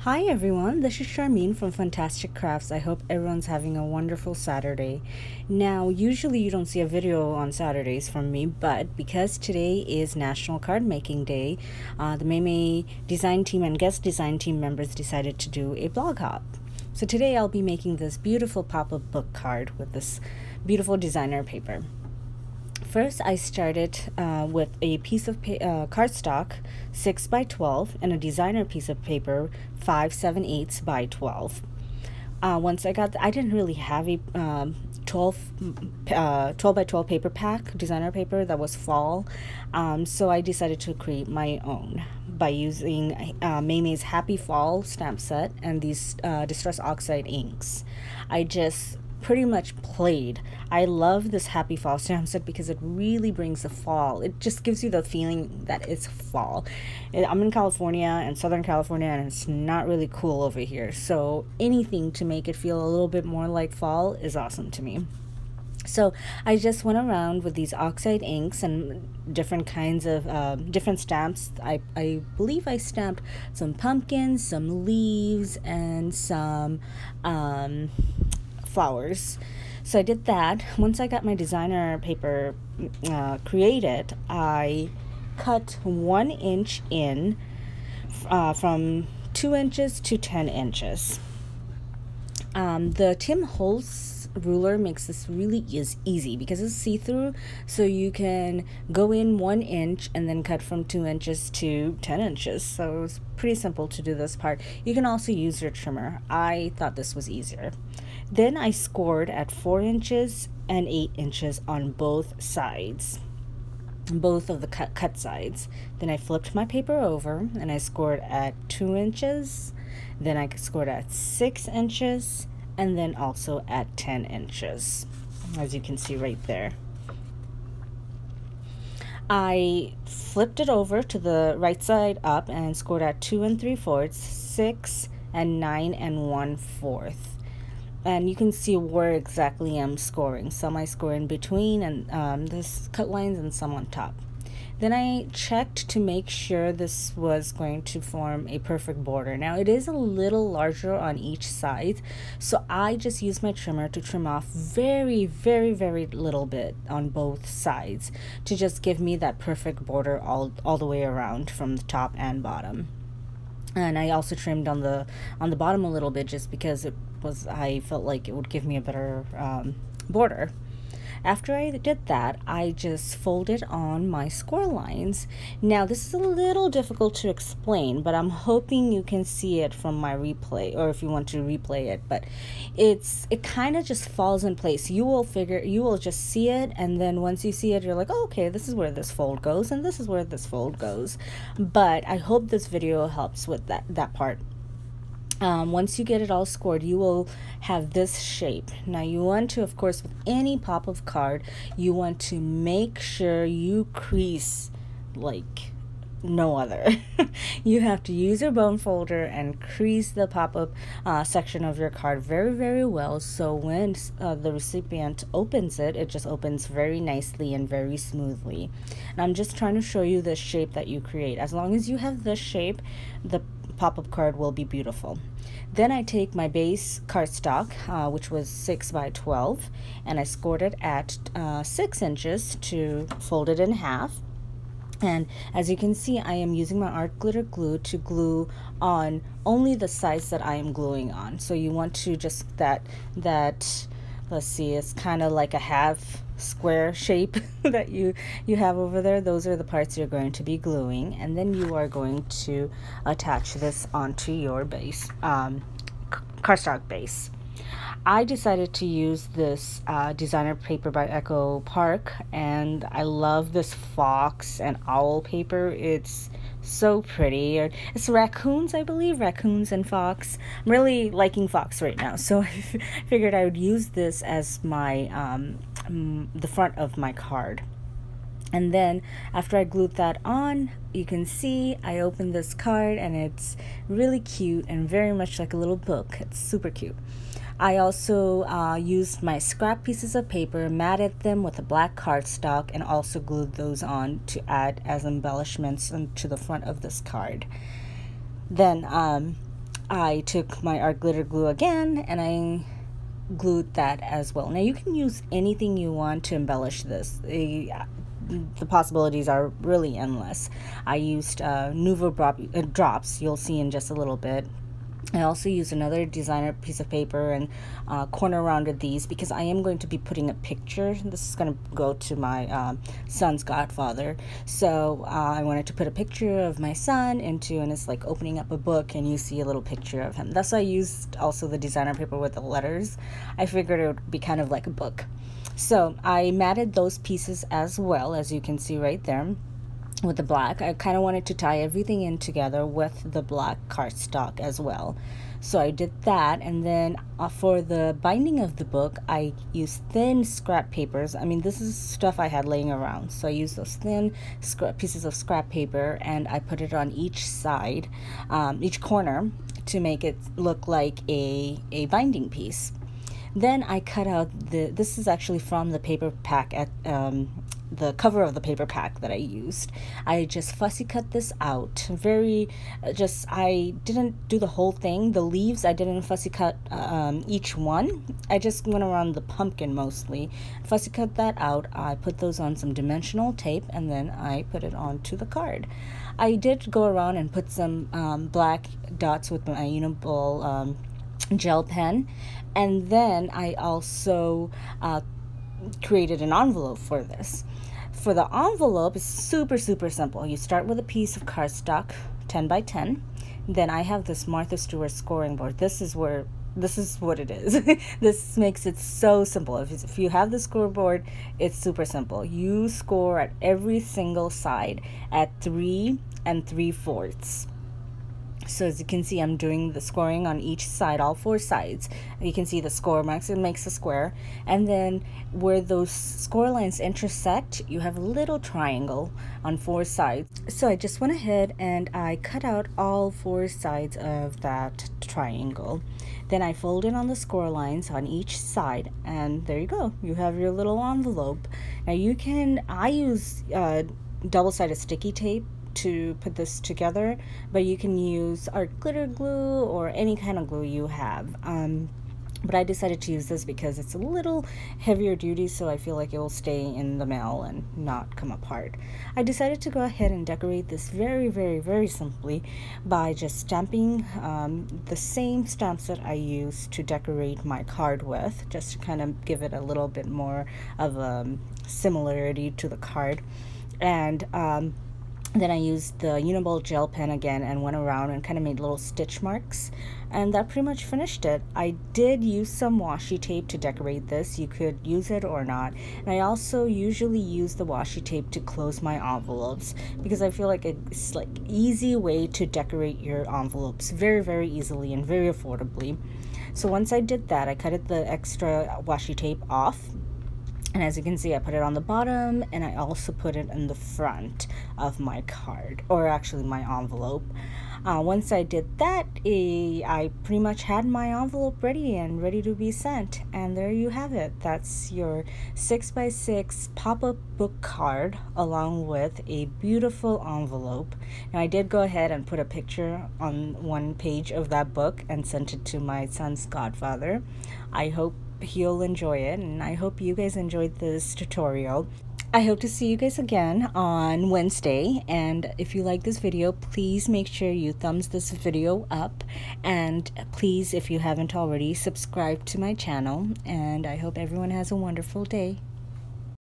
Hi everyone, this is Charmine from Fantastic Crafts. I hope everyone's having a wonderful Saturday. Now, usually you don't see a video on Saturdays from me, but because today is National Card Making Day, the Maymay design team and guest design team members decided to do a blog hop. So today I'll be making this beautiful pop-up book card with this beautiful designer paper. First, I started with a piece of cardstock 6 by 12 and a designer piece of paper 5/7/8 by 12. Once I didn't really have a 12 by 12 paper pack, designer paper that was fall, so I decided to create my own by using Maymay's Happy Fall stamp set and these Distress Oxide inks. I just pretty much played. I love this Happy Fall stamp set because it really brings the fall. It just gives you the feeling that it's fall. I'm in California and Southern California, and it's not really cool over here, so anything to make it feel a little bit more like fall is awesome to me. So I just went around with these oxide inks and different kinds of different stamps. I believe I stamped some pumpkins, some leaves, and some flowers. So I did that. Once I got my designer paper created, I cut 1 inch in from 2 inches to 10 inches. The Tim Holtz ruler makes this really easy because it's see-through, so you can go in 1 inch and then cut from 2 inches to 10 inches. So it's pretty simple to do this part. You can also use your trimmer. I thought this was easier. Then I scored at 4 inches and 8 inches on both sides, both of the cut sides. Then I flipped my paper over and I scored at 2 inches. Then I scored at 6 inches, and then also at 10 inches, as you can see right there. I flipped it over to the right side up and scored at 2 3/4, 6, and 9 1/4. And you can see where exactly I'm scoring. Some I score in between and this cut lines, and some on top. Then I checked to make sure this was going to form a perfect border. Now it is a little larger on each side, so I just used my trimmer to trim off very little bit on both sides to just give me that perfect border all the way around from the top and bottom. And I also trimmed on the bottom a little bit just because I felt like it would give me a better border. After I did that, I just folded on my score lines. Now this is a little difficult to explain, but I'm hoping you can see it from my replay, or if you want to replay it. But it kind of just falls in place. You will just see it, and then once you see it, you're like, oh, okay, this is where this fold goes, and this is where this fold goes. But I hope this video helps with that part. Once you get it all scored, you will have this shape. Now you want to, of course, with any pop-up card, you want to make sure you crease like no other. You have to use your bone folder and crease the pop-up section of your card very well, so when the recipient opens it, it just opens very nicely and very smoothly. And I'm just trying to show you the shape that you create. As long as you have this shape, the pop-up card will be beautiful. Then I take my base cardstock, which was 6 by 12, and I scored it at 6 inches to fold it in half. And as you can see, I am using my art glitter glue to glue on only the sides that I am gluing on. So you want to just let's see, it's kind of like a half square shape that you have over there. Those are the parts you're going to be gluing, and then you are going to attach this onto your base, cardstock base. I decided to use this designer paper by Echo Park, and I love this fox and owl paper. It's so pretty. It's raccoons, I believe, raccoons and fox. I'm really liking fox right now, so I figured I would use this as my the front of my card. And then after I glued that on, you can see I opened this card, and it's really cute and very much like a little book. It's super cute. I also used my scrap pieces of paper, matted them with a black cardstock, and also glued those on to add as embellishments to the front of this card. Then I took my art glitter glue again and I glued that as well. Now you can use anything you want to embellish this. The possibilities are really endless. I used Nuvo drops, you'll see in just a little bit. I also used another designer piece of paper and corner rounded these because I am going to be putting a picture. This is going to go to my son's godfather. So I wanted to put a picture of my son into, and it's like opening up a book and you see a little picture of him. That's why I used also the designer paper with the letters. I figured it would be kind of like a book. So I matted those pieces as well, as you can see right there. With the black, I kind of wanted to tie everything in together with the black cardstock as well. So I did that, and then for the binding of the book, I used thin scrap papers. I mean, this is stuff I had laying around. So I used those thin pieces of scrap paper, and I put it on each side, each corner, to make it look like a binding piece. Then I cut out this is actually from the paper pack at the cover of the paper pack that I used. I just fussy cut this out. I didn't do the whole thing. The leaves, I didn't fussy cut each one. I just went around the pumpkin mostly. Fussy cut that out. I put those on some dimensional tape and then I put it onto the card. I did go around and put some black dots with my Uniball gel pen, and then I also created an envelope for this. For the envelope, it's super simple. You start with a piece of cardstock, 10 by 10. Then I have this Martha Stewart scoring board. This is what it is. This makes it so simple. If you have the scoreboard, it's super simple. You score at every single side at 3 3/4. So as you can see, I'm doing the scoring on each side, all 4 sides. You can see the score marks, it makes a square. And then where those score lines intersect, you have a little triangle on 4 sides. So I just went ahead and I cut out all 4 sides of that triangle. Then I folded on the score lines on each side, and there you go. You have your little envelope. Now I use double-sided sticky tape to put this together, but you can use art glitter glue or any kind of glue you have. But I decided to use this because it's a little heavier duty, so I feel like it will stay in the mail and not come apart. I decided to go ahead and decorate this very simply by just stamping the same stamps that I used to decorate my card with, just to kind of give it a little bit more of a similarity to the card. And then I used the Uniball gel pen again and went around and kind of made little stitch marks, and that pretty much finished it. I did use some washi tape to decorate this. You could use it or not. And I also usually use the washi tape to close my envelopes because I feel like it's like easy way to decorate your envelopes very easily and very affordably. So once I did that, I cut the extra washi tape off. And as you can see, I put it on the bottom, and I also put it in the front of my card, or actually my envelope. Once I did that, I pretty much had my envelope ready to be sent. And there you have it. That's your 6x6 pop-up book card along with a beautiful envelope. Now I did go ahead and put a picture on one page of that book and sent it to my son's godfather. I hope he'll enjoy it, and I hope you guys enjoyed this tutorial. I hope to see you guys again on Wednesday, and if you like this video, please make sure you thumbs this video up, and please, if you haven't already, subscribe to my channel, and I hope everyone has a wonderful day.